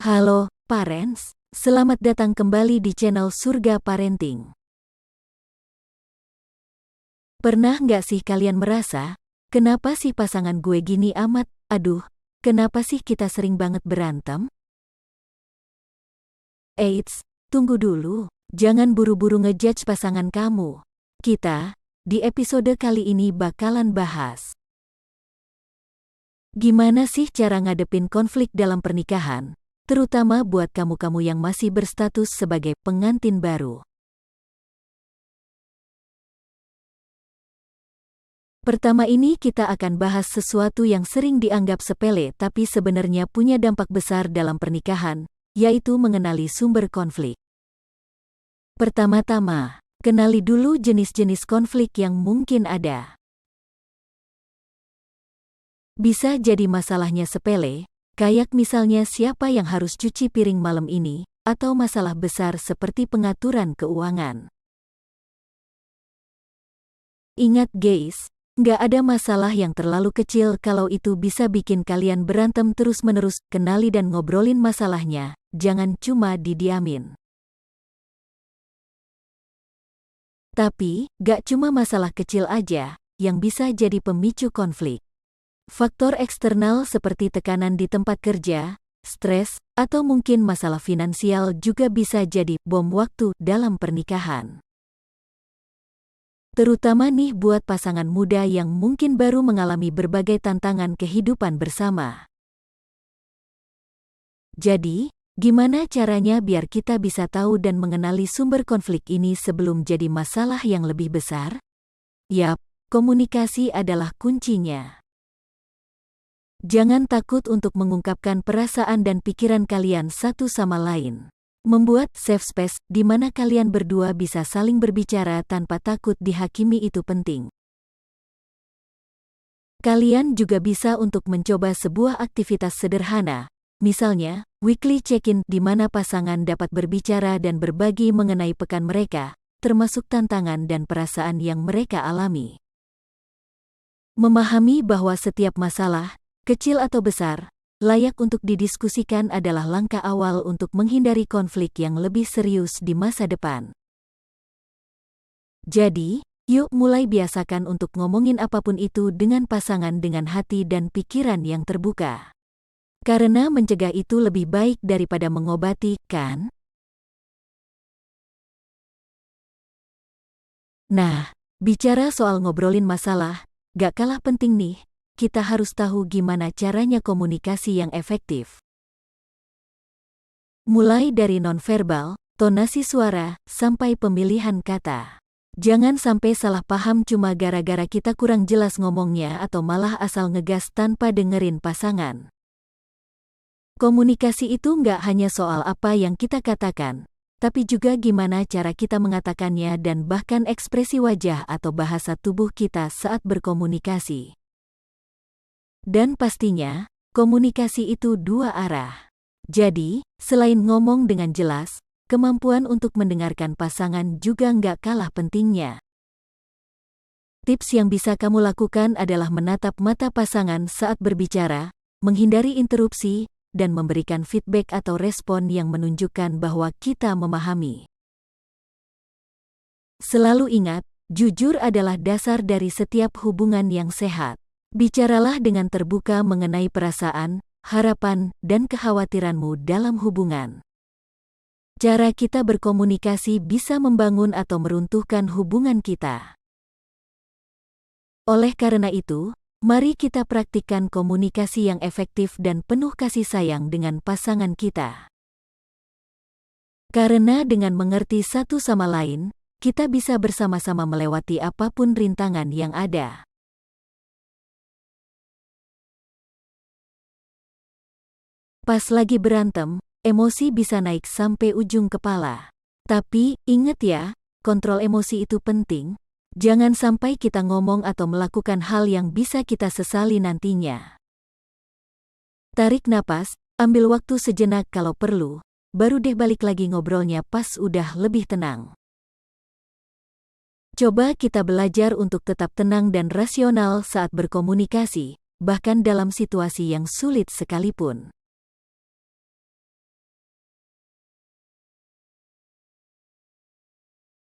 Halo, parents. Selamat datang kembali di channel Surga Parenting. Pernah nggak sih kalian merasa, kenapa sih pasangan gue gini amat? Aduh, kenapa sih kita sering banget berantem? Eits, tunggu dulu. Jangan buru-buru ngejudge pasangan kamu. Kita, di episode kali ini bakalan bahas gimana sih cara ngadepin konflik dalam pernikahan, terutama buat kamu-kamu yang masih berstatus sebagai pengantin baru. Pertama ini kita akan bahas sesuatu yang sering dianggap sepele tapi sebenarnya punya dampak besar dalam pernikahan, yaitu mengenali sumber konflik. Pertama-tama, kenali dulu jenis-jenis konflik yang mungkin ada. Bisa jadi masalahnya sepele, kayak misalnya siapa yang harus cuci piring malam ini, atau masalah besar seperti pengaturan keuangan. Ingat guys, nggak ada masalah yang terlalu kecil kalau itu bisa bikin kalian berantem terus-menerus. Kenali dan ngobrolin masalahnya, jangan cuma didiamin. Tapi, nggak cuma masalah kecil aja yang bisa jadi pemicu konflik. Faktor eksternal seperti tekanan di tempat kerja, stres, atau mungkin masalah finansial juga bisa jadi bom waktu dalam pernikahan. Terutama nih buat pasangan muda yang mungkin baru mengalami berbagai tantangan kehidupan bersama. Jadi, gimana caranya biar kita bisa tahu dan mengenali sumber konflik ini sebelum jadi masalah yang lebih besar? Yap, komunikasi adalah kuncinya. Jangan takut untuk mengungkapkan perasaan dan pikiran kalian satu sama lain. Membuat safe space di mana kalian berdua bisa saling berbicara tanpa takut dihakimi itu penting. Kalian juga bisa untuk mencoba sebuah aktivitas sederhana, misalnya weekly check-in di mana pasangan dapat berbicara dan berbagi mengenai pekan mereka, termasuk tantangan dan perasaan yang mereka alami. Memahami bahwa setiap masalah, kecil atau besar, layak untuk didiskusikan adalah langkah awal untuk menghindari konflik yang lebih serius di masa depan. Jadi, yuk mulai biasakan untuk ngomongin apapun itu dengan pasangan dengan hati dan pikiran yang terbuka. Karena mencegah itu lebih baik daripada mengobati, kan? Nah, bicara soal ngobrolin masalah, gak kalah penting nih. Kita harus tahu gimana caranya komunikasi yang efektif. Mulai dari nonverbal, tonasi suara, sampai pemilihan kata. Jangan sampai salah paham cuma gara-gara kita kurang jelas ngomongnya atau malah asal ngegas tanpa dengerin pasangan. Komunikasi itu nggak hanya soal apa yang kita katakan, tapi juga gimana cara kita mengatakannya dan bahkan ekspresi wajah atau bahasa tubuh kita saat berkomunikasi. Dan pastinya, komunikasi itu dua arah. Jadi, selain ngomong dengan jelas, kemampuan untuk mendengarkan pasangan juga nggak kalah pentingnya. Tips yang bisa kamu lakukan adalah menatap mata pasangan saat berbicara, menghindari interupsi, dan memberikan feedback atau respon yang menunjukkan bahwa kita memahami. Selalu ingat, jujur adalah dasar dari setiap hubungan yang sehat. Bicaralah dengan terbuka mengenai perasaan, harapan, dan kekhawatiranmu dalam hubungan. Cara kita berkomunikasi bisa membangun atau meruntuhkan hubungan kita. Oleh karena itu, mari kita praktikkan komunikasi yang efektif dan penuh kasih sayang dengan pasangan kita. Karena dengan mengerti satu sama lain, kita bisa bersama-sama melewati apapun rintangan yang ada. Pas lagi berantem, emosi bisa naik sampai ujung kepala. Tapi, ingat ya, kontrol emosi itu penting. Jangan sampai kita ngomong atau melakukan hal yang bisa kita sesali nantinya. Tarik napas, ambil waktu sejenak kalau perlu, baru deh balik lagi ngobrolnya pas udah lebih tenang. Coba kita belajar untuk tetap tenang dan rasional saat berkomunikasi, bahkan dalam situasi yang sulit sekalipun.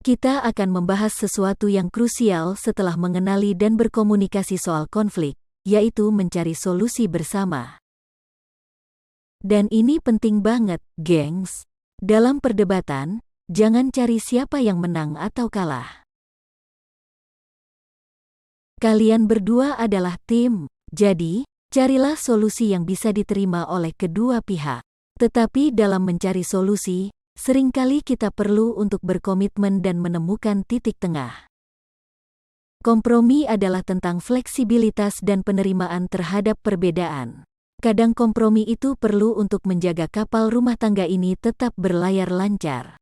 kita akan membahas sesuatu yang krusial setelah mengenali dan berkomunikasi soal konflik, yaitu mencari solusi bersama. Dan ini penting banget, gengs. Dalam perdebatan, jangan cari siapa yang menang atau kalah. Kalian berdua adalah tim, jadi carilah solusi yang bisa diterima oleh kedua pihak. Tetapi dalam mencari solusi, seringkali kita perlu untuk berkomitmen dan menemukan titik tengah. Kompromi adalah tentang fleksibilitas dan penerimaan terhadap perbedaan. Kadang kompromi itu perlu untuk menjaga kapal rumah tangga ini tetap berlayar lancar.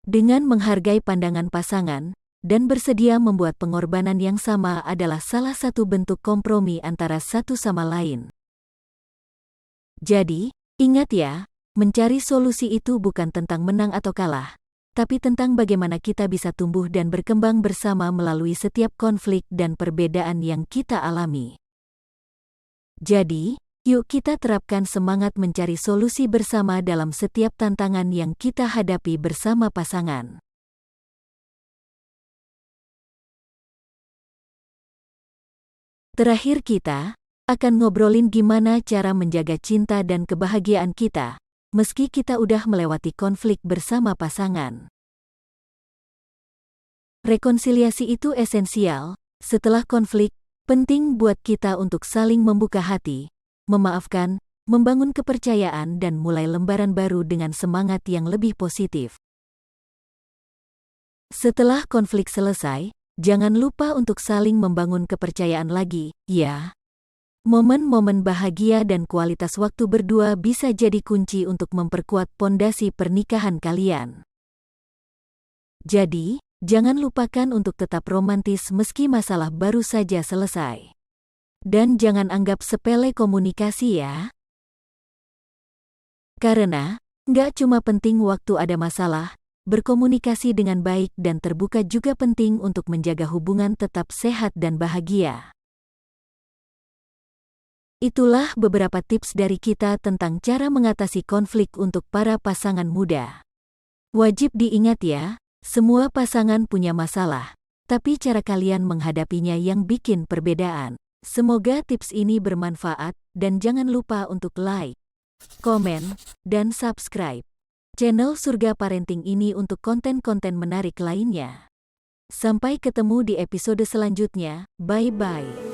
Dengan menghargai pandangan pasangan, dan bersedia membuat pengorbanan yang sama adalah salah satu bentuk kompromi antara satu sama lain. Jadi, ingat ya, mencari solusi itu bukan tentang menang atau kalah, tapi tentang bagaimana kita bisa tumbuh dan berkembang bersama melalui setiap konflik dan perbedaan yang kita alami. Jadi, yuk kita terapkan semangat mencari solusi bersama dalam setiap tantangan yang kita hadapi bersama pasangan. Terakhir kita akan ngobrolin gimana cara menjaga cinta dan kebahagiaan kita, meski kita udah melewati konflik bersama pasangan. Rekonsiliasi itu esensial. Setelah konflik, penting buat kita untuk saling membuka hati, memaafkan, membangun kepercayaan dan mulai lembaran baru dengan semangat yang lebih positif. Setelah konflik selesai, jangan lupa untuk saling membangun kepercayaan lagi, ya. Momen-momen bahagia dan kualitas waktu berdua bisa jadi kunci untuk memperkuat pondasi pernikahan kalian. Jadi, jangan lupakan untuk tetap romantis meski masalah baru saja selesai. Dan jangan anggap sepele komunikasi ya. Karena, nggak cuma penting waktu ada masalah, berkomunikasi dengan baik dan terbuka juga penting untuk menjaga hubungan tetap sehat dan bahagia. Itulah beberapa tips dari kita tentang cara mengatasi konflik untuk para pasangan muda. Wajib diingat ya, semua pasangan punya masalah, tapi cara kalian menghadapinya yang bikin perbedaan. Semoga tips ini bermanfaat dan jangan lupa untuk like, komen, dan subscribe channel Surga Parenting ini untuk konten-konten menarik lainnya. Sampai ketemu di episode selanjutnya, bye-bye.